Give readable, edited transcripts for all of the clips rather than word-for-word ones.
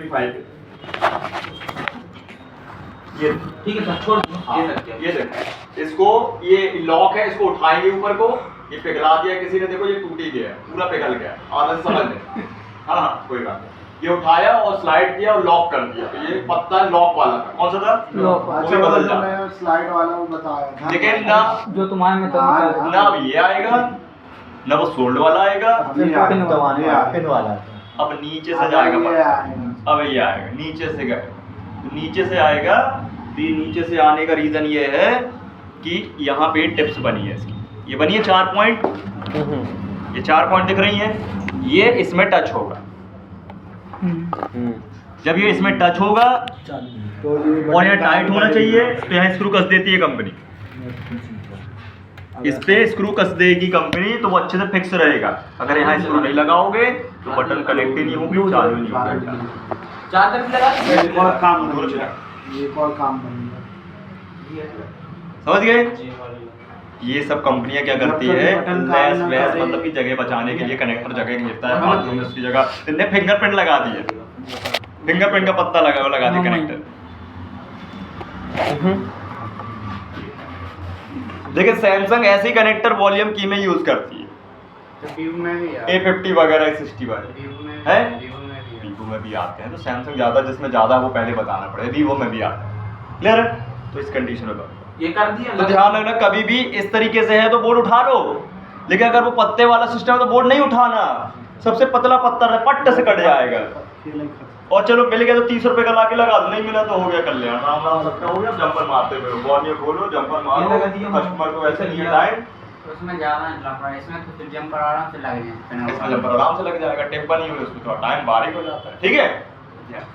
Amplifier के। ये ठीक है सर, छोड़ दो। ये देखो, इसको ये लॉक है, इसको उठाएंगे ऊपर को, ये पिघला दिया किसी ने, देखो ये टूट ही गया है, पूरा पिघल गया, आधा समझ लें। हाँ कोई बात नहीं, ये उठाया और स्लाइड किया और लॉक कर दिया, तो ये पत्ता लॉक वाला था। कौन सा था? लॉक। उसे बदल जाता। स्लाइड वाला वो बताया था, लेकिन ना जो तुम्हारे में ना अब ये आएगा, ना वो सोल्ड वाला आएगा, पिन वाला अब नीचे से जाएगा पत्ता। अब ये आएगा नीचे से गए, तो नीचे से आएगा, तो ये नीचे से आने का रीजन ये है कि यहाँ पे टिप्स बनी है इसकी, ये बनी है 4 पॉइंट, ये 4 पॉइंट दिख रही हैं, ये इसमें टच होगा। जब ये इसमें टच होगा और ये टाइट होना चाहिए, तो यहाँ स्क्रू कस देती है कंपनी, इस पे स्क्रू कस देगी कंपनी, तो वो अच्छे से फिक्स रहेगा। अगर यहाँ स्क्रू नहीं लगाओगे तो बटन कनेक्ट ही नहीं होगी, चालू नहीं होगा। चार्जर भी लगा दीजिए। एक और काम बन गया। समझ गए? ये सब कंपनियां क्या करती है, लेस वेस मतलब की जगह बचाने के लिए कनेक्टर जगह घेरता है, बाथरूम में उसकी जगह इनने फिंगरप्रिंट लगा दी है, फिंगरप्रिंट का पत्ता लगा दिया कनेक्टर। देखिए सैमसंग ऐसी कनेक्टर वॉल्यूम की में यूज करती है, A50 वगैरह 60 वाले है, वीवो में भी आते हैं, तो सैमसंग ज्यादा जिसमें ज्यादा वो पहले बताना पड़ेगा, वीवो में भी आता है। क्लियर है? तो इस कंडीशन में ये कर दिया, तो ध्यान रखना, कभी भी इस तरीके से है तो बोर्ड उठा लो, लेकिन अगर वो पत्ते वाला सिस्टम है तो बोर्ड नहीं उठाना, सबसे पतला पत्थर है, पट्ट से कट जाएगा। और चलो मिल गया तो 30 रुपए का लाके लगा दो, नहीं मिला तो हो गया कल्याण, राम राम सबका हो गया। जंपर मारते हुए बॉर्नियो खोलो, जंपर मारो, कस्टमर को वैसे नहीं टाइम, उसमें ज्यादा नहीं लग रहा है, इसमें तो जंपर आराम से लग जाए, इसमें जंपर आराम से लग जाएगा, टेप बनी हुई है उसमें, थोड़ा टाइम बारीक हो जाता है। ठीक है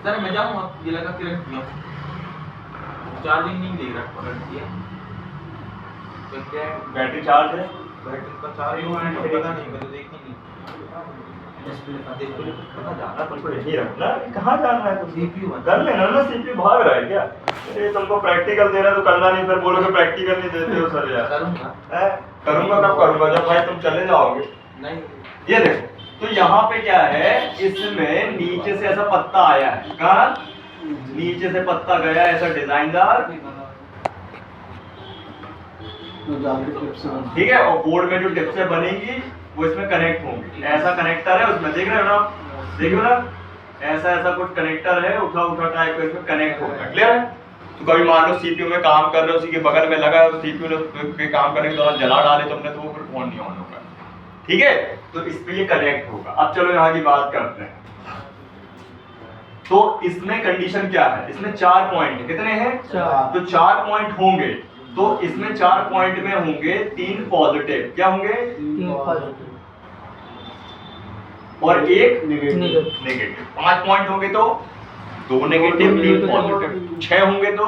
सर मैं जाऊँ, ये लगा के रख दिया, चार्जिंग नहीं दे रहा, पकड़ दिया, तो क्या बैटरी चार्ज है, बैटरी का चार्ज पता नहीं, मैं तो देखी नहीं। डिस्प्ले कहाँ जाना तुमको, यही रखना, कहाँ जाना है, तो सीपीयू कर लेना ना, सीपीयू भाग रहा है क्या? ये तुमको प्रैक्टिकल दे रहा है तो करना नहीं, फिर बोलोगे प्रैक्टिकल नहीं देते हो सर यार। करूंगा कब करूंगा, जब भाई तुम चले जाओगे। नहीं ये देखो, तो यहाँ पे क्या है, इसमें नीचे से ऐसा पत्ता आया है, कहाँ नीचे से पत्ता गया ऐसा डिजाइनदार, ठीक है, और बोर्ड में जो टिप्सें बनेगी वो इसमें कनेक्ट होंगी, ऐसा कनेक्टर है उसमें, देख रहे हो ना, देख रहे हो ना, ऐसा कुछ कनेक्टर है, उठा टाइप का इसमें कनेक्ट होगा। क्लियर है? तो कभी मान लो सीपीयू में काम कर रहे हो, उसी के बगल में लगा है, सीपीयू ने काम करने के दौरान जला डाले तुमने, तो वो फिर फोन नहीं ऑन होगा। ठीक है, तो इस पे ये कनेक्ट होगा। अब चलो यहाँ की बात करते हैं, तो इसमें कंडीशन क्या है, इसमें 4 पॉइंट कितने हैं, तो 4 पॉइंट होंगे, तो इसमें 4 पॉइंट में होंगे 3 पॉजिटिव, क्या होंगे, 3 पॉजिटिव और 1 नेगेटिव। 5 पॉइंट होंगे तो 2 नेगेटिव 3 पॉजिटिव, 6 होंगे तो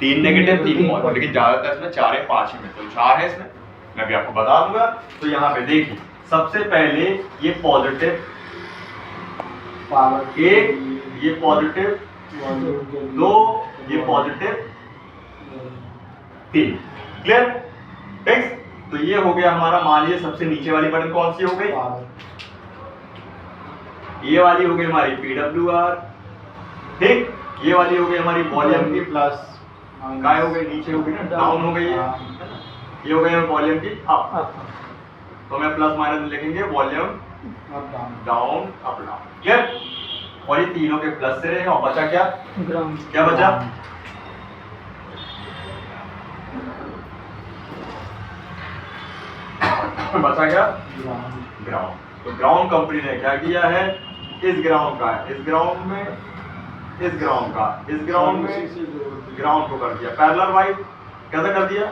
3 नेगेटिव 3 पॉजिटिव, लेकिन ज्यादातर इसमें 4 है, 5 में तो 4 है इसमें, मैं भी आपको बता दूंगा। तो यहाँ पे देखिए, सबसे पहले ये पॉजिटिव 1, ये पॉजिटिव 2, ये पॉजिटिव 3। क्लियर? फिक्स? तो ये हो गया हमारा, मान लीजिए सबसे नीचे वाली बटन कौन सी हो गई, ये वाली हो गई हमारी PWR, ठीक, ये वाली हो गई हमारी वॉल्यूम की प्लस, काय हो गई नीचे हो गई ना, डाउन हो गई है, ये हो गई वॉल्यूम की अप, तो मैं प्लस माइनस लिखेंगे, volume down up down. Clear? और ये तीनों के प्लस से रहे, और बचा क्या, क्या बचा, बचा क्या, ग्राउंड। तो ग्राउंड कंपनी ने क्या किया है, इस ग्राउंड का, इस ग्राउंड में, इस ग्राउंड का, इस ग्राउंड में, ग्राउंड को कर दिया पैरेलल वाइज। कैसे कर दिया,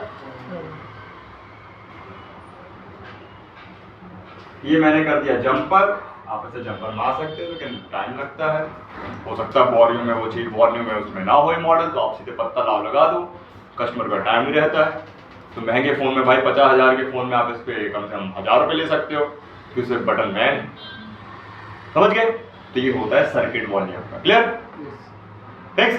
ये मैंने कर दिया जंपर, आप इसे जंपर मार सकते हो, लेकिन टाइम लगता है, हो सकता है वॉल्यूम में वो चीज, वॉल्यूम में उसमें ना हो मॉडल, तो आप सीधे पत्ता लाओ लगा दो, कस्टमर का टाइम नहीं रहता है। तो महंगे फोन में भाई 50,000 के फोन में आप इस पे कम से कम 1000 रुपये ले सकते हो, क्योंकि सिर्फ बटन मैन है। समझ गए? तो ये होता है सर्किट वॉल्यूम का। क्लियर? फिक्स?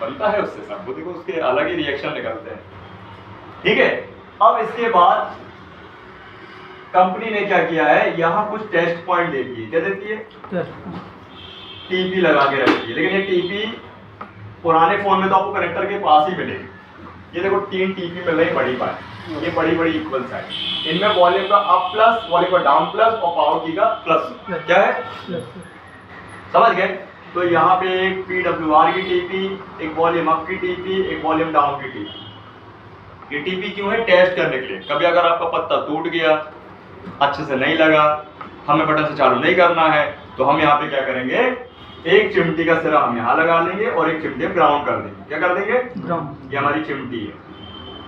बनता है उससे सब, देखो उसके अलग ही रिएक्शन निकलते हैं। ठीक है, अब इसके बाद कंपनी ने क्या किया है, यहाँ कुछ टेस्ट पॉइंट देती है, क्या देती है, टीपी लगा के रखती है। लेकिन ये टीपी पुराने फोन में तो आपको कनेक्टर के पास ही मिलेगी। ये देखो 3 टीपी मिल रही बड़ी बात, ये बड़ी बड़ी इक्वल साइड, इनमें वॉल्यूम का अप प्लस, वॉल्यूम का डाउन प्लस और पावर की का प्लस, क्या है, समझ गए। तो यहाँ पे एक PWR की टीपी, एक वॉल्यूम अप की टीपी, एक वॉल्यूम डाउन की टीपी। ये टीपी क्यों है, टेस्ट करने के लिए। कभी अगर आपका पत्ता टूट गया, अच्छे से नहीं लगा, हमें बटन से चालू नहीं करना है, तो हम यहाँ पे क्या करेंगे, एक चिमटी का सिरा हम यहाँ लगा लेंगे और एक चिमटी ग्राउंड कर देंगे। क्या कर देंगे, ग्राउंड। ये हमारी चिमटी है,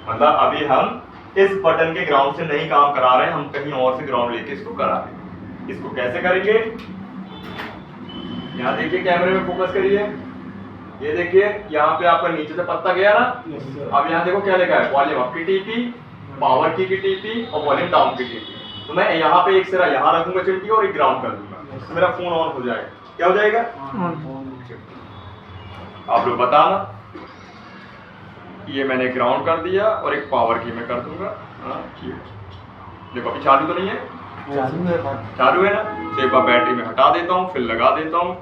मतलब अभी हम इस बटन के ग्राउंड से नहीं काम करा रहे हैं, हम कहीं और से ग्राउंड लेके इसको करा रहे हैं। इसको कैसे करेंगे, यहाँ देखिए, कैमरे में फोकस करिए, ये देखिए यहाँ पे आपका नीचे से पत्ता गया ना। अब यहाँ देखो क्या लिखा है, वॉल्यूम अप की टीपी, पावर की टीपी और वॉल्यूम डाउन की टीपी। तो मैं यहाँ पे एक सिरा यहाँ रखूंगा चिमटी और एक ग्राउंड कर दूंगा, तो मेरा फोन ऑन हो जाएगा। क्या हो जाएगा, आप लोग बताना। ये मैंने ग्राउंड कर दिया और एक पावर की मैं कर दूंगा। हाँ ठीक है, देखो अभी चालू तो नहीं है, चालू है ना। तो एक बार बैटरी में हटा देता हूँ, फिर लगा देता हूँ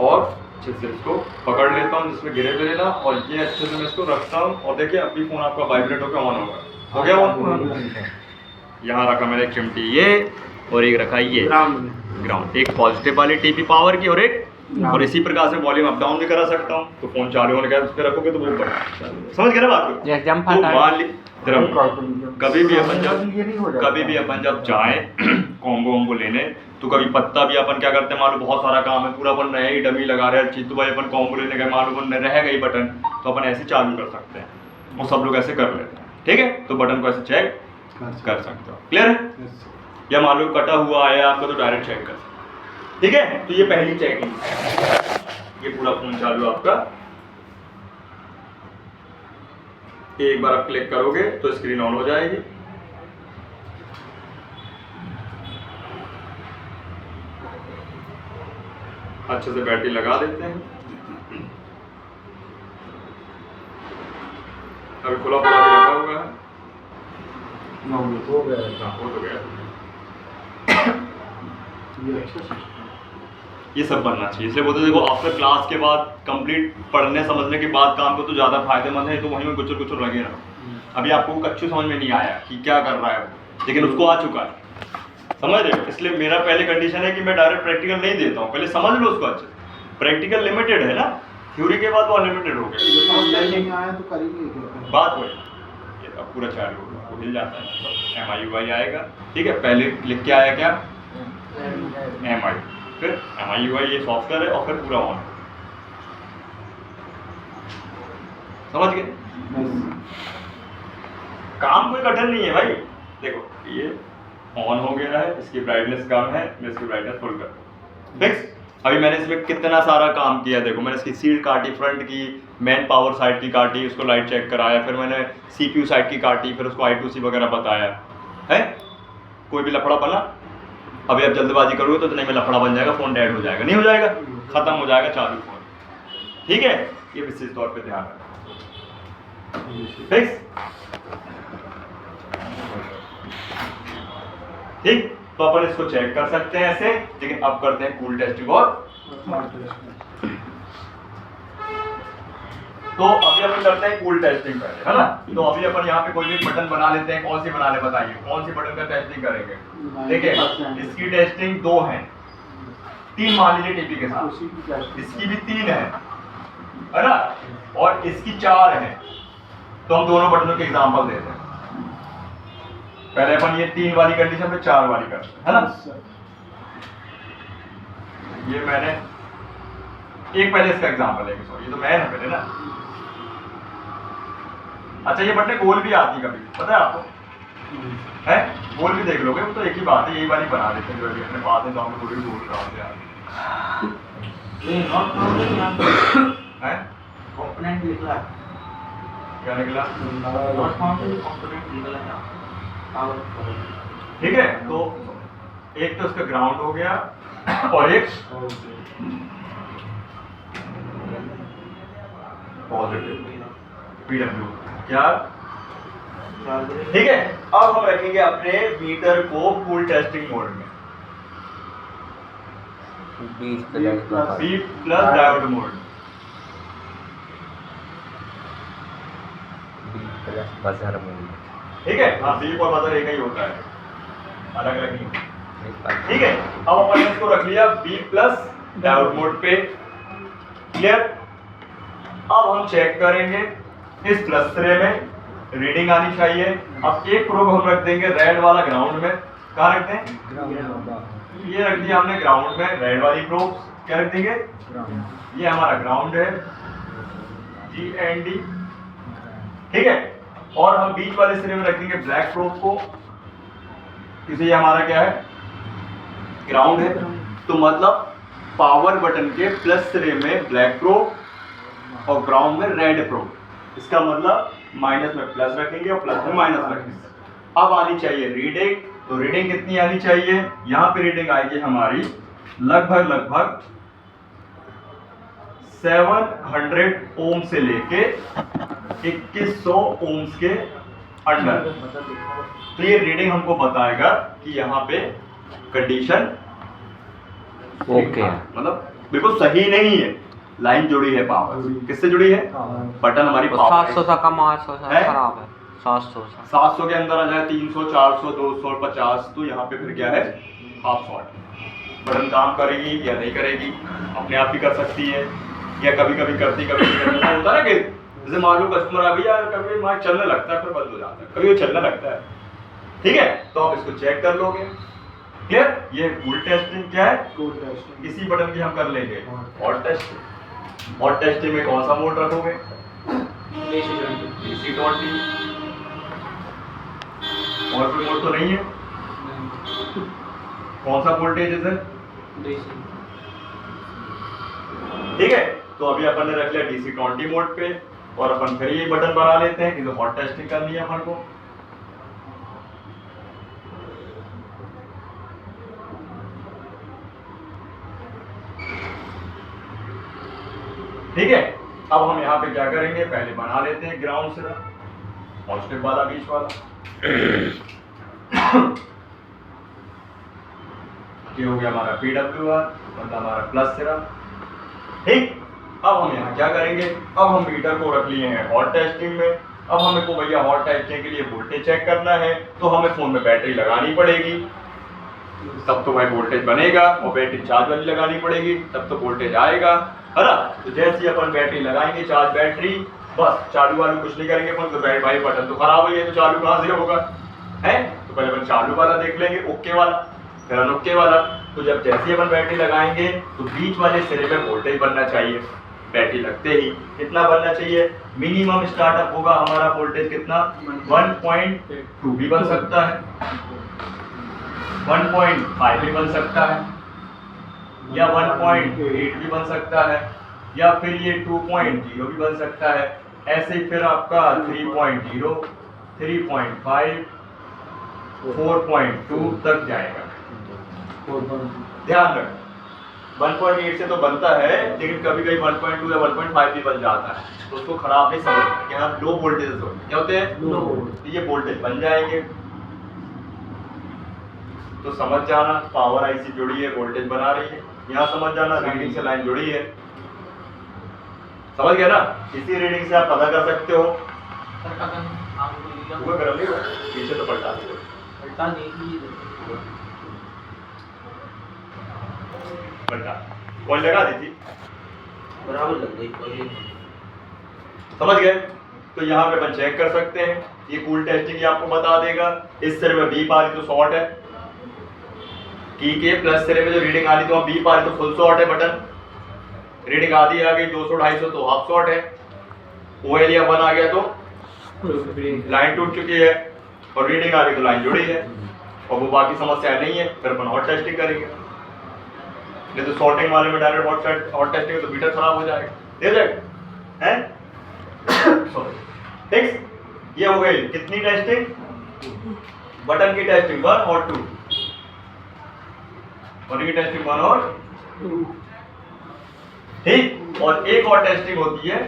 और अच्छे से इसको पकड़ लेता हूँ जिसमें गिरे भी लेना, और ये अच्छे से मैं इसको रखता हूँ। और देखिए अभी फोन आपका वाइब्रेट होकर ऑन होगा, हो गया ऑन। यहाँ रखा मैंने एक चिमटी ये, और एक रखा ये ग्राउंड, एक पॉजिटिव वाली टीपी पावर की और एक, और इसी प्रकार से वॉल्यूम अप डाउन भी करा सकता हूँ। तो फोन चालू होने के बाद उस पर रखोगे तो वो ऊपर, समझ गए ना बात को। कभी भी अपन जब जाएं कॉम्बो वॉम्बो लेने, तो कभी पत्ता भी अपन क्या करते हैं, मालूम बहुत सारा काम है, पूरा अपन नया ही डमी लगा रहे हैं चीज, तो भाई अपन कॉम्बो लेने गए, मालूम रह गई बटन, तो अपन ऐसे चालू कर सकते हैं, वो सब लोग ऐसे कर लेते हैं, ठीक है। तो बटन को ऐसे चेक कर सकते हो, क्लियर है। या मालूम कटा हुआ है आपका तो डायरेक्ट चेक कर सकते, ठीक है। तो ये पहली चेकिंग, ये पूरा फोन चालू आपका। एक बार आप क्लिक करोगे तो स्क्रीन ऑन हो जाएगी। अच्छे से बैटरी लगा देते हैं। अभी खुला खुला भी रखा हुआ है, हो गया, हो तो गया। ये सब बनना चाहिए, इसलिए बोलते देखो आफ्टर क्लास के बाद कंप्लीट पढ़ने समझने के बाद काम को तो ज़्यादा फायदेमंद है। तो वहीं में गुचर गुचर लगे रहो। अभी आपको कच्चू समझ में नहीं आया कि क्या कर रहा है वो, लेकिन उसको आ चुका है, समझ रहे हो। इसलिए मेरा पहले कंडीशन है कि मैं डायरेक्ट प्रैक्टिकल नहीं देता हूँ, पहले समझ लो उसको अच्छे। प्रैक्टिकल लिमिटेड है ना, थ्योरी के बाद वो अनलिमिटेड हो गया। बात वही, अब पूरा चालू होगा, वो हिल जाता है, MIUI आएगा, ठीक है। पहले लिख के आया क्या, MI, फिर MIUI ये सॉफ्टवेयर है, और फिर पूरा ऑन, समझ गए। काम कोई कठिन नहीं है भाई। देखो ये ऑन हो गया है, इसकी ब्राइटनेस कम है, मैं इसकी ब्राइटनेस फुल कर दूं, फिक्स। अभी मैंने इसमें कितना सारा काम किया, देखो मैंने इसकी सीट काटी, फ्रंट की, मेन पावर साइड की काटी, उसको लाइट चेक कराया, फिर मैंने CPU साइड की काटी, फिर उसको I2C वगैरह बताया है। कोई भी लफड़ा बना, अभी आप जल्दबाजी करोगे तो इतने में लफड़ा बन जाएगा, फोन डेड हो जाएगा, नहीं हो जाएगा, खत्म हो जाएगा चालू फोन, ठीक है। ये विशेष तौर पे ध्यान रखना, फिक्स, ठीक। तो अपन इसको चेक कर सकते हैं ऐसे, लेकिन अब करते हैं कूल टेस्टिंग। और तो अभी अपन करते हैं कूल टेस्टिंग पहले, है ना। तो अभी अपन यहाँ पे कोई भी बटन बना लेते हैं, कौन सी बना ले बताइए, कौन सी बटन का टेस्टिंग करेंगे। देखिए इसकी टेस्टिंग 2 है, 3 मान लीजिए टीपी के साथ, इसकी भी 3 है ना, और इसकी 4 है। तो हम दोनों बटनों के एग्जांपल देते हैं। पहले अपन ये 3 वाली कंडीशन पे 4 वाली करते हैं, है ना। ये मैंने एक पहले इसका एग्जांपल है, सॉरी ये तो मैन है पहले ना। अच्छा ये बटने गोल भी आती कभी, पता है आपको, है गोल भी देख लोगे, वो तो एक ही बात है, यही वाली बना देते हैं जो अभी अपने पास है, तो हम थोड़ी गोल काम से है। कंपोनेंट निकला, क्या निकला, नॉट फाउंड कंपोनेंट निकला, ठीक है। तो एक तो उसका ग्राउंड हो गया, और एक पॉजिटिव PW, क्या ठीक है, अब हम रखेंगे अपने मीटर को फुल टेस्टिंग मोड में, 20 plus B plus diode mode. Buzzer mode. ठीक है, हाँ बी और बजर एक ही होता है, अलग अलग नहीं होता। ठीक है, अब अपन ने इसको रख लिया बी प्लस डायोड मोड पे। क्लियर। अब हम चेक करेंगे इस प्लस सिरे में रीडिंग आनी चाहिए। अब एक प्रोब हम रख देंगे रेड वाला ग्राउंड में। कहाँ रखते हैं? ये रख दिया हमने ग्राउंड में, रेड वाली प्रोब क्या रख देंगे? ये हमारा ग्राउंड है, GND। ठीक है, और हम बीच वाले सिरे में रखेंगे ब्लैक प्रोब को, इसे हमारा क्या है? ग्राउंड है। तो मतलब पावर बटन के प्लस सिरे में ब्लैक प्रोब और ग्राउंड में रेड प्रोब। इसका मतलब माइनस में प्लस रखेंगे और प्लस में माइनस रखेंगे। अब आनी चाहिए रीडिंग, तो रीडिंग कितनी आनी चाहिए? यहाँ पे रीडिंग आएगी हमारी लगभग 700 ओम से लेके 2100 ओम्स के अंडर। तो ये रीडिंग हमको बताएगा कि यहाँ पे कंडीशन ओके है, मतलब बिल्कुल सही नहीं है। लाइन जुड़ी है पावर, किससे जुड़ी है? बटन हमारी पावर 700 तक का मार्क्स है? खराब है। 700 से 700 के अंदर आ जाए 300 400 200 50, तो यहाँ पे फिर क्या है? Half shot. बटन काम करेगी या नहीं करेगी, अपने आप ही कर सकती है या कभी कभी करती कभी नहीं करती। होता है ना कि जैसे मान लो कस्टमर आ गया, कभी माइक चलने लगता है फिर बंद हो जाता है, कभी वो चलने लगता है। ठीक है, तो आप इसको चेक कर लोगे। क्लियर। ये फुल टेस्टिंग क्या है? इसी बटन की हम कर लेंगे हॉट टेस्टिंग। हॉट टेस्टिंग में कौन सा मोड रखोगे? DC-20। और कोई मोड तो नहीं है? कौन सा वोल्टेज है सर? ठीक है, तो अभी अपन ने रख लिया DC-20 मोड पे, और अपन फिर ये बटन बना लेते हैं क्योंकि हॉट टेस्टिंग करनी है अपन को। ठीक है, अब हम यहाँ पे क्या करेंगे? पहले बना लेते हैं ग्राउंड सिरा, पॉजिटिव वाला बीच वाला। ये हो गया हमारा PWR, मतलब हमारा प्लस सिरा। ठीक, अब हम यहाँ क्या करेंगे? अब हम मीटर को रख लिए हैं हॉट टेस्टिंग में। अब हमें को भैया हॉट टेस्टिंग के लिए वोल्टेज चेक करना है, तो हमें फोन में बैटरी लगानी पड़ेगी, तब तो भाई वोल्टेज बनेगा, और बैटरी चार्ज वाली लगानी पड़ेगी तब तो वोल्टेज आएगा, है ना? तो जैसे ही अपन बैटरी लगाएंगे, चार्ज बैटरी, बस चालू वालू कुछ नहीं करेंगे फोन, तो भाई बटन तो खराब हो गया, तो चालू कहाँ से होगा? है, तो पहले अपन चालू वाला देख लेंगे, ओके वाला, फिर अनोके वाला। तो जब जैसे ही अपन बैटरी लगाएंगे तो बीच वाले सिरे में वोल्टेज बनना चाहिए। बैटरी लगते ही कितना बनना चाहिए? मिनिमम स्टार्टअप होगा हमारा वोल्टेज कितना? 1.2 भी बन सकता है, 1.5 भी बन सकता है, या 1.8 भी बन सकता है, या फिर ये 2.0 भी बन सकता है। ऐसे ही फिर आपका 3.0, 3.5, 4.2 तक जाएगा। ध्यान रख, 1.8 से तो बनता है, लेकिन कभी कभी 1.2 या 1.5 भी बन जाता है, तो उसको खराब नहीं समझना कि हाँ लो वोल्टेज हो, क्या होते हैं? Low voltage. ये वोल्टेज बन जाएंगे, तो समझ जाना पावर आईसी जुड़ी है, वोल्टेज बना रही है। यहाँ समझ जाना रीडिंग से लाइन जुड़ी है, समझ गया ना? इसी रीडिंग से आप पता कर सकते हो। वो गरम नहीं हुआ, पीछे तो पलटा दो, पलटा कॉइल लगा दी थी, बराबर लग गई। समझ गए? तो यहाँ पे अपन चेक कर सकते हैं, ये कूल टेस्टिंग आपको बता देगा। इस सिरे में बीप आ रही तो शॉर्ट है, की के प्लस सिरे में जो रीडिंग आ रही तो बीप आ रही तो फुल शॉर्ट है बटन। रीडिंग आधी आ गई 200-250 तो हाफ शॉर्ट है। OL या 1 आ गया तो लाइन टूट चुकी है, और रीडिंग आ रही तो लाइन जुड़ी है, और वो बाकी समस्या नहीं है। फिर अपन हॉट टेस्टिंग करेंगे, नहीं तो शॉर्टिंग वाले में डायरेक्ट हॉट टेस्टिंग तो मीटर खराब हो जाएगा, दे जाएगा, हैं? सॉरी। ठीक, ये हो गई कितनी टेस्टिंग? बटन की टेस्टिंग 1 और 2, बटन की टेस्टिंग 1 और 2। ठीक, और एक और टेस्टिंग होती है,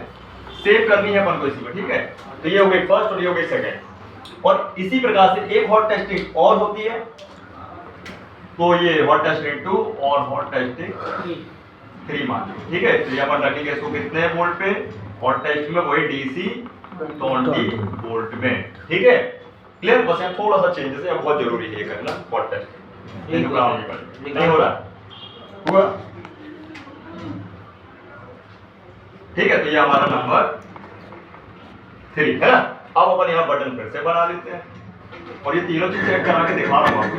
सेव करनी है अपन को इसी में। ठीक है, तो ये हो गई फर्स्ट और ये हो गई सेकंड। और इसी प्रकार से एक हॉट टेस्टिंग और होती है, तो ये हॉट टेस्टिंग 2 और हॉट टेस्टिंग 3 मान लीजिए, ठीक है। तो ये अपन रखेंगे इसको कितने वोल्ट पे, हॉट टेस्टिंग में वही DC 20 वोल्ट में, ठीक है। क्लियर, बस यहाँ थोड़ा सा चेंजेस है, बहुत जरूरी है ये करना हॉट टेस्टिंग, नहीं हो रहा हुआ, ठीक है। तो ये हमारा नंबर 3 है ना। अब अपन यहाँ बटन फिर से बना लेते हैं, और ये तीनों चीज चेक करा के दिखा रहा हूँ आपको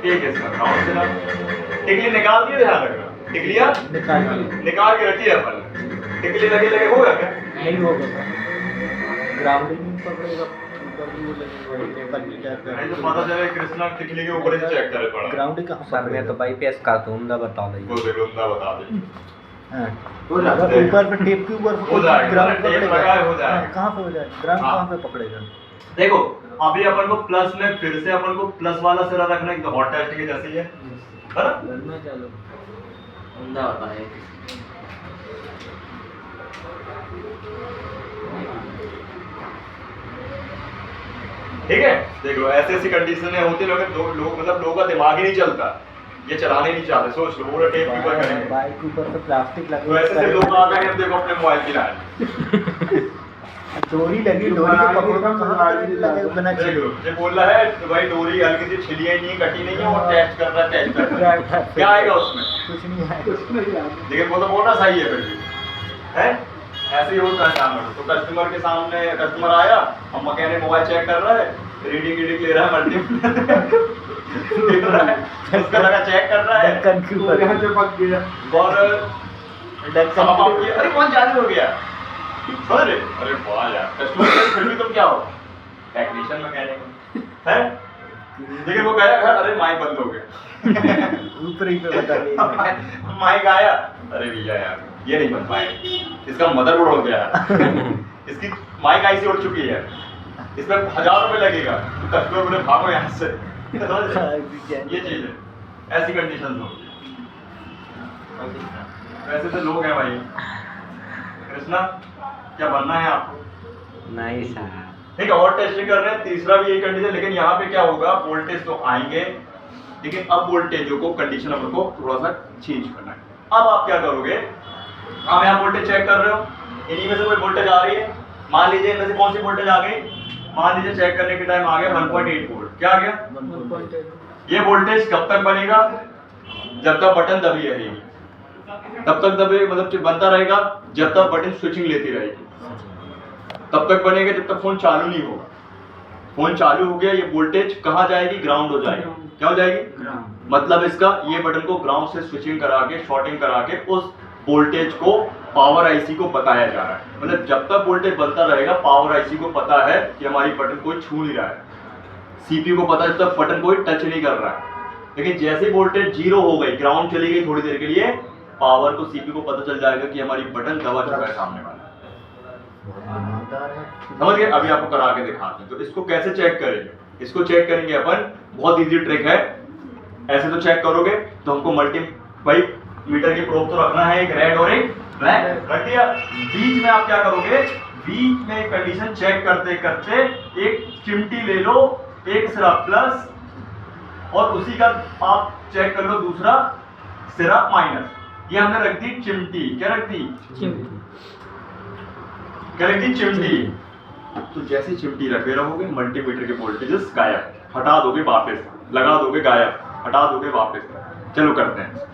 ठीक है। इसका ग्राउंड से ना टिकली निकाल दिए, ध्यान रखना टिकलियां निकाल के रखिए अपन, टिकली लगे लगे होगा क्या, नहीं होगा, ग्राउंडिंग पकड़ेगा ऊपर भी वो लगेगा नहीं तो पता चले कृष्णा टिकली के ऊपर से चेक करे पड़ा, ग्राउंडिंग कहाँ सर मैं तो बाईपास का दूंगा, बता दीजिए। वो देखो उनका बता दे, हो जाएगा ऊपर पे टेप के ऊपर हो जाएगा, ग्राउंड टेप लगा है, हो जाएगा। कहाँ पे हो जाएगा ग्राउंड, हाँ। कहाँ पे पकड़ेगा। देखो अभी अपन को प्लस में फिर से अपन को प्लस वाला सिरा रखना है, तो हॉट टेस्ट के जैसे ही है ना। चलो उम्दा होता है। ठीक है, देखो ऐसी ऐसी कंडीशनें होती है, लोग मतलब लोगों का दिमाग ही नहीं चलता, ये चलाने नहीं चाहते, सोच लो पूरा टेप ऊपर करेंगे, बाइक के ऊपर से प्लास्टिक तो ऐसे से लोग आ गए, हम देखो अपने मोबाइल की लाइन, डोरी लगी, डोरी के पकड़ो कहाँ लगे बिना देखो ये बोल रहा है तो भाई डोरी हल्की सी छिली है, नहीं कटी नहीं है, और टेस्ट कर रहा है, क्या आएगा उसमें, कुछ नहीं है, लेकिन वो तो बोलना सही है फिर भी है, ऐसे ही होता है काम में। तो कस्टमर के सामने कस्टमर आया, अब मैकेनिक मोबाइल चेक कर रहा है, रीडिंग ले रहा है, मल्टी देख रहा है, उसका लगा चेक कर रहा है, ढक्कन के ऊपर यहाँ से पक गया, और ढक्कन अब आप ये अरे कौन जाने हो गया, समझ रहे, अरे वाह यार कस्टमर फिर भी तुम क्या हो, टेक्नीशियन मैकेनिक है, लेकिन वो कह रहा है अरे माइक बंद हो गया ऊपर ही पे बता दिया माइक आया, अरे भैया यार ये नहीं बन पाएगा, इसका मदरबोर्ड हो गया है इसकी माइक आईसी उड़ चुकी है, इसमें 1000 रुपए लगेगा, तो कस्टमर बोले भागो यहाँ से ये चीज है, ऐसी कंडीशन होगी। वैसे तो लोग हैं भाई, कृष्णा क्या बनना है आपको, नहीं सर, ठीक है। और टेस्टिंग कर रहे हैं, तीसरा भी यही कंडीशन, लेकिन यहाँ पे क्या होगा, वोल्टेज तो आएंगे, लेकिन अब वोल्टेजों को कंडीशन अपन को थोड़ा सा चेंज करना है। अब आप क्या करोगे, आप यहाँ वोल्टेज चेक कर रहे हो, इन्हीं में से कोई वोल्टेज आ रही है, मान लीजिए इनमें से कौन सी वोल्टेज आ गई, मान लीजिए चेक करने के टाइम आ गया 1.8 वोल्ट, क्या आ गया, ये वोल्टेज कब तक बनेगा, जब तक बटन दबी रहेगी, तब तक दबे मतलब बनता रहेगा जब तक बटन स्विचिंग लेती रहेगी, तब तक बनेगा जब तक फोन चालू नहीं होगा। फोन चालू हो गया, ये वोल्टेज कहाँ जाएगी, ग्राउंड हो जाएगी, क्या हो जाएगी, मतलब इसका ये बटन को ग्राउंड से स्विचिंग करा के शॉर्टिंग करा के उस वोल्टेज को पावर आईसी को बताया जा रहा है, मतलब जब तक वोल्टेज बनता रहेगा पावर आईसी को पता है कि हमारी बटन कोई छू नहीं रहा है, सीपीयू को पता है जब तक बटन कोई टच नहीं कर रहा है, लेकिन जैसे वोल्टेज 0 हो गई, ग्राउंड चली गई थोड़ी देर के लिए, पावर को सीपीयू को पता चल जाएगा कि हमारी बटन दबा चुका है सामने वाला, समझ गए। अभी आपको करा के दिखाते हैं, तो इसको कैसे चेक करेंगे, इसको चेक करेंगे अपन, बहुत इजी ट्रिक है। ऐसे तो चेक करोगे तो हमको भाई मीटर की प्रोब तो रखना है, एक रेड और एक ब्लैक रख दिया, बीच में आप क्या करोगे, बीच में कंडीशन चेक करते करते एक चिमटी ले लो, एक सिरा प्लस और उसी का आप चेक कर लो दूसरा सिरा माइनस, ये हमने रख दी चिमटी, क्या रख दी क्या रख दी चिमटी। तो जैसे चिमटी रखे रहोगे मल्टीमीटर के वोल्टेजेस गायब, हटा दोगे वापस, लगा दोगे गायब, हटा दोगे वापस। चलो करते हैं,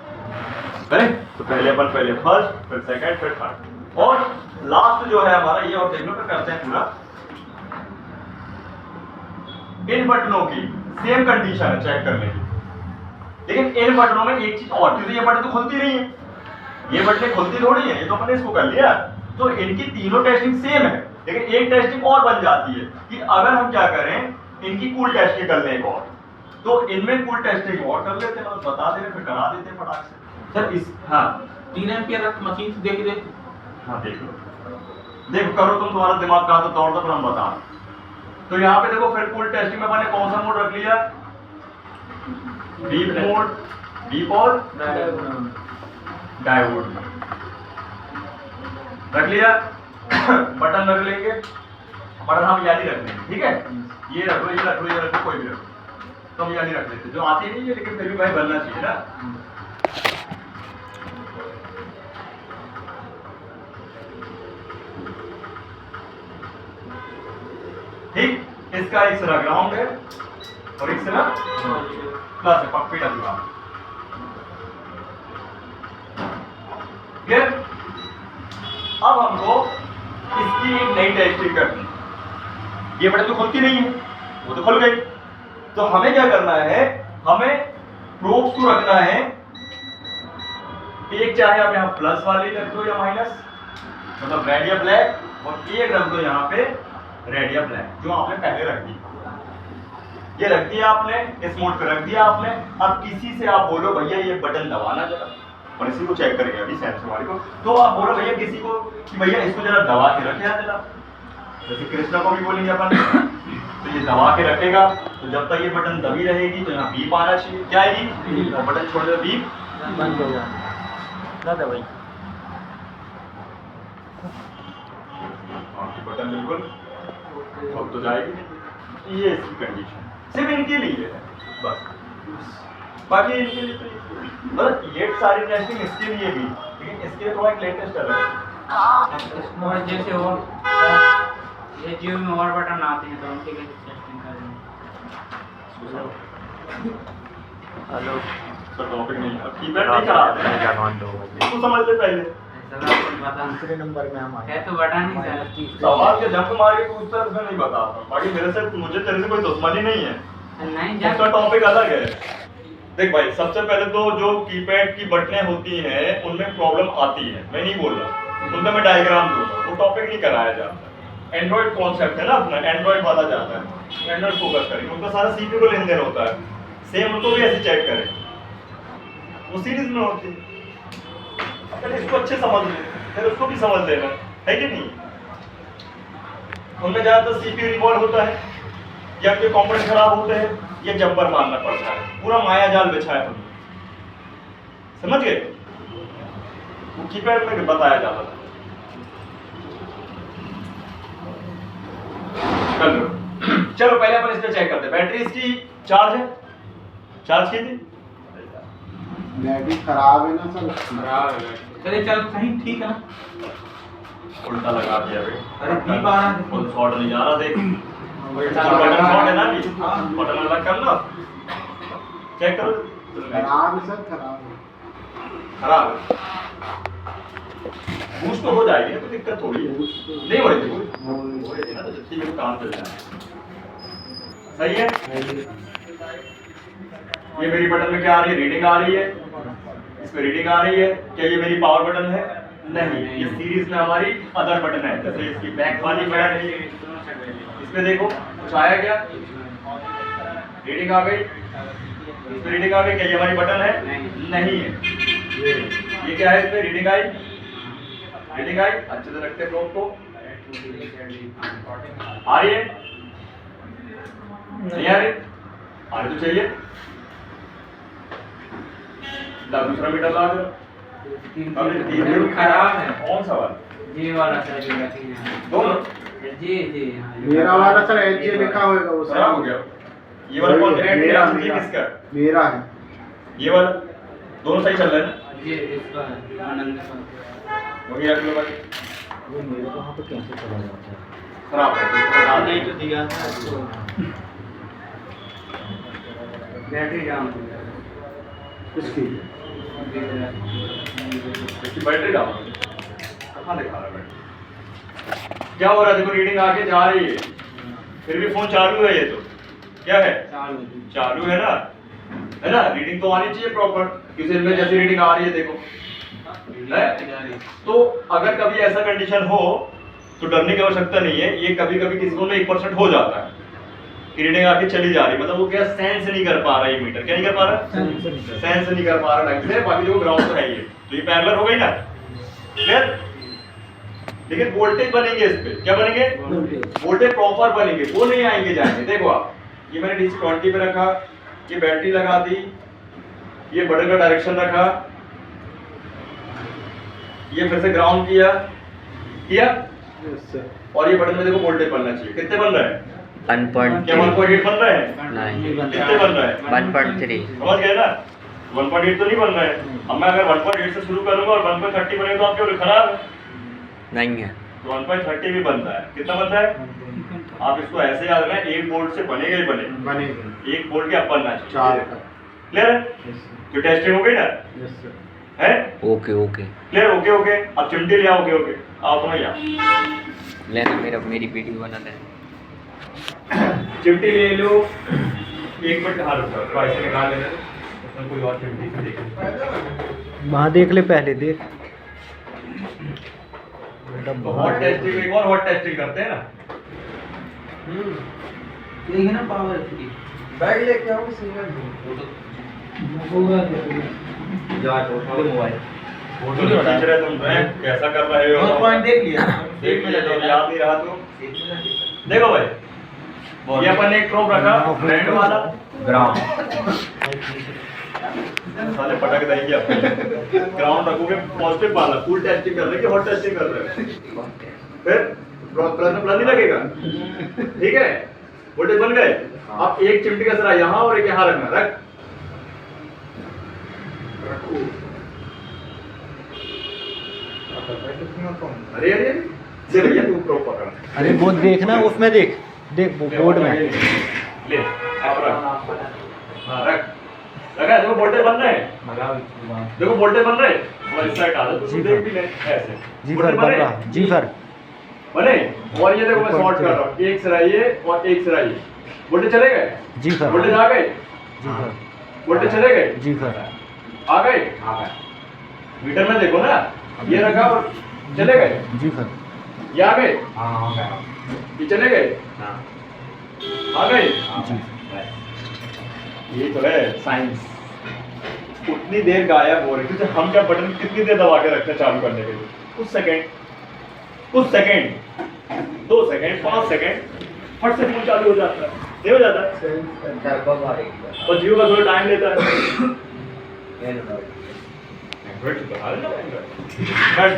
करें तो पहले अपन पहले फर्स्ट फिर सेकंड फिर थर्ड और लास्ट जो है हमारा ये, और देख लो फिर करते हैं पूरा। इन बटनों की सेम कंडीशन है चेक करने की, लेकिन इन बटनों में एक चीज और, क्योंकि ये बटन तो खुलती नहीं है, ये बटन खुलती थोड़ी है, ये तो अपने इसको कर लिया, तो इनकी तीनों टेस्टिंग सेम है, लेकिन एक टेस्टिंग और बन जाती है कि अगर हम क्या करें, इनकी कूल टेस्टिंग कर लें एक और, तो इनमें कूल टेस्टिंग और कर लेते हैं, मतलब बता दे फिर करा देते हैं फटाक से। सर इस हाँ 3 एम्पियर रख मशीन से देख दे, हाँ देख लो, देखो करो तुम, तुम्हारा दिमाग कहाँ तो दौड़ता फिर हम बता। तो यहाँ पे देखो फिर कूल टेस्टिंग में मैंने कौन सा मोड रख लिया, डीप मोड, डीप और डायोड रख लिया। बटन रख लेंगे, बटन हम याद ही रख लेंगे, ठीक है। ये रख लो, ये रख लो, ये रख लो, कोई भी रख लो, तो हम याद ही रख लेते, जो आती नहीं है लेकिन फिर भी भाई बनना चाहिए ना। ठीक, इसका एक सिरा ग्राउंड है और एक सिरा प्लस है, पक्की डब्ल्यू। क्लियर? अब हमको इसकी एक नई टेस्टिंग करनी है। ये बटन तो खुलती नहीं है, वो तो खुल गई, तो हमें क्या करना है, हमें प्रोब्स को रखना है, एक चाहे आप यहाँ प्लस वाली रख दो या माइनस, मतलब रेड या ब्लैक, और एक रख दो यहाँ पे रेड या ब्लैक, जो आपने पहले रख दी। ये रख दिया आपने, इस मोड पे रख दिया आपने। अब किसी से आप बोलो भैया ये बटन दबाना जरा, और इसी को चेक करेंगे अभी सैमसंग वाले को, तो आप बोलो भैया किसी को कि भैया इसको जरा दबा के रखे जरा, जैसे कृष्णा को भी बोलेंगे अपन, तो ये दबा के रखेगा, तो जब तक ये बटन दबी रहेगी तो यहाँ बीप आना चाहिए, क्या आएगी, और बटन छोड़ दे बीप बंद हो जाए ना दवाई। बटन बिल्कुल अब तो जाएगी। ये इसकी कंडीशन सिर्फ इनके लिए है बस, बाकी इनके लिए तो बस ये सारी टेस्टिंग इसके लिए भी, लेकिन इसके लिए थोड़ा लेटेस्ट है। और जैसे और ये जियो में और बटन आते हैं तो उनके लिए टेस्टिंग कर रहे हैं। हेलो सर टॉपिक नहीं, अब कीपैड नहीं कराते हैं, तो समझ ले पहले। दूसरे नंबर में हम आए है तो बटन ही सर। सवाल के जंप मार के पूछता है, नहीं बताता, बाकी मेरे से मुझे तेरे से कोई दुश्मनी नहीं है, नहीं उसका टॉपिक अलग है। देख भाई, सबसे पहले तो जो कीपैड की बटनें होती हैं उनमें प्रॉब्लम आती है, मैं नहीं बोल रहा, उनका मैं डायग्राम दूंगा, वो टॉपिक नहीं कराया जाता। एंड्रॉइड कॉन्सेप्ट है ना अपना, एंड्रॉइड वाला जाता है, एंड्रॉइड फोकस करेंगे, उनका सारा सीपीयू को लेन देन होता है, सेम उनको भी ऐसे चेक करें, वो सीरीज में होती है। अगर इसको अच्छे समझ ले फिर उसको भी समझ लेना है कि नहीं। उनमें ज्यादातर सीपीयू रिवॉल्व होता है, या कोई कंपोनेंट खराब होते हैं, या जंपर मारना पड़ता है, पूरा माया जाल बिछा है हमने, समझ गए। वो कीपैड में बताया जाता था। चलो पहले अपन इस पे चेक करते हैं, बैटरी इसकी चार्ज है, चार्ज की थी, बैटरी खराब है ना सर, खराब है। चलिए चल सही ठीक है ना। उल्टा लगा दिया भाई। अरे बीप आ रहा है, फुल शॉट नहीं जा रहा, देख बटन शॉट है ना, भी बटन अलग कर लो, चेक करो। खराब है सर, खराब है। खराब है, बूस्ट तो हो जाएगी, कोई दिक्कत थोड़ी है, नहीं हो रही थी हो रही थी ना, तो जितनी भी काम चल जाए सही है। ये मेरी बटन में क्या आ रही है, रीडिंग आ रही है, इस पे रीडिंग आ रही है, क्या ये मेरी पावर बटन है, नहीं, ये सीरीज में हमारी अदर बटन है, जैसे इसकी बैक वाली बटन है, इस पे देखो कुछ आया क्या, रीडिंग आ गई, इस पे रीडिंग आ गई, क्या ये हमारी बटन है, नहीं है, ये क्या है, इस पे रीडिंग आई, रीडिंग आई, अच्छे से रखते हैं प्रोब को, आ रही है, नहीं आ रही, आने तो चाहिए, दूसरा मीटर ला दो, खराब है। कौन सा वाला, जी वाला सर दोनों जी जी मेरा वाला सर एच लिखा होगा वो खराब हो गया, ये वाला कौन है, मेरा किसका, मेरा है, ये वाला, दोनों सही चल रहे हैं ना, जी इसका आनंद का वही रख लो भाई, वो मेरे को वहाँ पे कैंसिल चला जाता है। खराब है नहीं तो दिया था तो बैटरी डाउन हो गया इसकी इसकी बैटरी डाउन है, कहाँ दिखा रहा है बैटरी, क्या हो रहा है, देखो रीडिंग आके जा रही है, फिर भी फोन चालू है, ये तो क्या है, चालू है ना, रीडिंग तो आनी चाहिए प्रॉपर, किसी में जैसी रीडिंग आ रही है देखो है? तो अगर कभी ऐसा कंडीशन हो तो डरने की आवश्यकता नहीं है, ये कभी कभी किसी को में 1% हो जाता है, रीडिंग आके चली जा रही, मतलब वो क्या सेंस नहीं कर पा रहा है, मीटर क्या नहीं कर पा रहा, सेंस नहीं कर पा रहा ढंग से, बाकी जो ग्राउंड तो है ये, तो ये पैरेलल हो गई ना, क्लियर। लेकिन वोल्टेज बनेंगे इस पे, क्या बनेंगे, वोल्टेज प्रॉपर बनेंगे, वो नहीं आएंगे जाएंगे। देखो आप, ये मैंने DC 20 पे रखा, ये बैटरी लगा दी, ये बटन का डायरेक्शन रखा, ये फिर से ग्राउंड किया, यस सर और ये बटन में देखो वोल्टेज बनना चाहिए, कितने बन रहा है? 1.3 क्या 1.8 बन रहा है? नहीं कितने बन रहा है? 1.3 समझ गए ना? 1.8 तो नहीं बन रहा है। अब मैं अगर 1.8 से शुरू करूंगा और 1.30 बनेगा तो आपके लिए खराब है। नहीं है। तो 1.30 भी बनता है, कितना बनता है? आप इसको ऐसे याद रखना, एक बोल्ट से बनेगा ही बनेगा, बनेगा एक बोल्ट के अब बनना चाहिए। 4 का क्लियर है? जो टेस्टिंग हो गई ना यस सर है? Okay okay clear? Okay okay. अब चिमटी ले आओ, ओके ओके आओ तुम यहाँ, लेना मेरी वीडियो बना दे। चिमटी ले लो। एक मिनट हाथ उठाओ, तो ऐसे निकाल लेना, उसमें कोई और चिमटी से देख। वहाँ देख ले पहले देख तो हॉट टेस्टिंग, एक और हॉट टेस्टिंग करते हैं ना। देखिए ना पावर फ्री बैग लेके आओ सिंगल मोबाइल फोटो नहीं खींच रहे तुम, कैसा कर रहे हो? पॉइंट देख लिया देख लिया, तो याद नहीं रहा तो देखो भाई, ये अपन एक प्रोब रखा ब्रांड वाला साले पटक देंगे अपने। ग्राउंड रखोगे पॉजिटिव वाला, फुल टेस्टिंग कर रहे हैं कि हॉट टेस्टिंग कर रहे हो? फिर प्लस में प्लस नहीं लगेगा, ठीक है? वोल्टेज बन गए। अब एक चिमटी का सरा यहाँ और एक यहाँ रखना, रख अरे अरे से भैया तू प्रोब पकड़, अरे वो देखना उसमें देख देख वो बोर्ड में ले अब रख, हाँ रख लगा। देखो वोल्टेज बन रहे हैं, देखो वोल्टेज बन रहे हैं। और इस साइड डालो तो जी देख सर। भी ले ऐसे जी वोल्टेज सर बन बने? रहा जी सर बने। और ये देखो मैं शॉर्ट कर रहा हूँ, एक सिरा ये और एक सिरा ये, वोल्टेज चले गए? जी सर वोल्टेज आ गए? जी सर वोल्टेज चले गए? जी सर आ गए? मीटर में देखो ना, ये रखा और चले गए, जी सर ये आ गए, ये चले गए, आ गए। जी ये तो है साइंस। उतनी देर गायब हो रही थी, हम क्या बटन कितनी देर दबा के रखते हैं चालू करने के लिए? कुछ सेकंड, 2 सेकंड 5 सेकंड, फट से फोन चालू हो जाता है, नहीं हो जाता है? और जियो का थोड़ा टाइम लेता है। Android तो बता देना, Android। बट